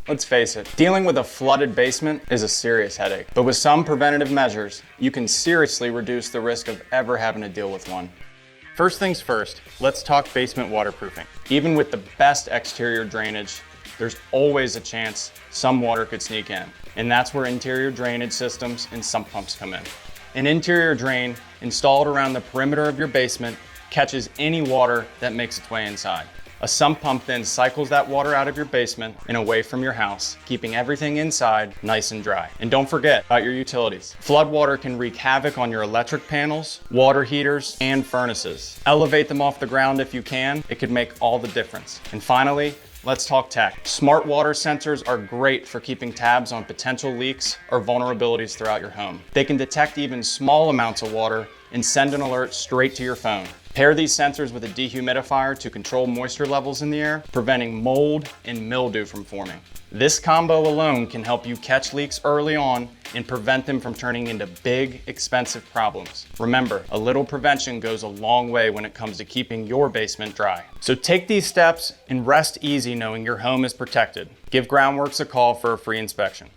Let's face it, dealing with a flooded basement is a serious headache, but with some preventative measures, you can seriously reduce the risk of ever having to deal with one. First things first, let's talk basement waterproofing. Even with the best exterior drainage, there's always a chance some water could sneak in, and that's where interior drainage systems and sump pumps come in. An interior drain installed around the perimeter of your basement catches any water that makes its way inside. A sump pump then cycles that water out of your basement and away from your house, keeping everything inside nice and dry. And don't forget about your utilities. Flood water can wreak havoc on your electric panels, water heaters, and furnaces. Elevate them off the ground if you can. It could make all the difference. And finally, let's talk tech. Smart water sensors are great for keeping tabs on potential leaks or vulnerabilities throughout your home. They can detect even small amounts of water and send an alert straight to your phone. Pair these sensors with a dehumidifier to control moisture levels in the air, preventing mold and mildew from forming. This combo alone can help you catch leaks early on and prevent them from turning into big, expensive problems. Remember, a little prevention goes a long way when it comes to keeping your basement dry. So take these steps and rest easy knowing your home is protected. Give Groundworks a call for a free inspection.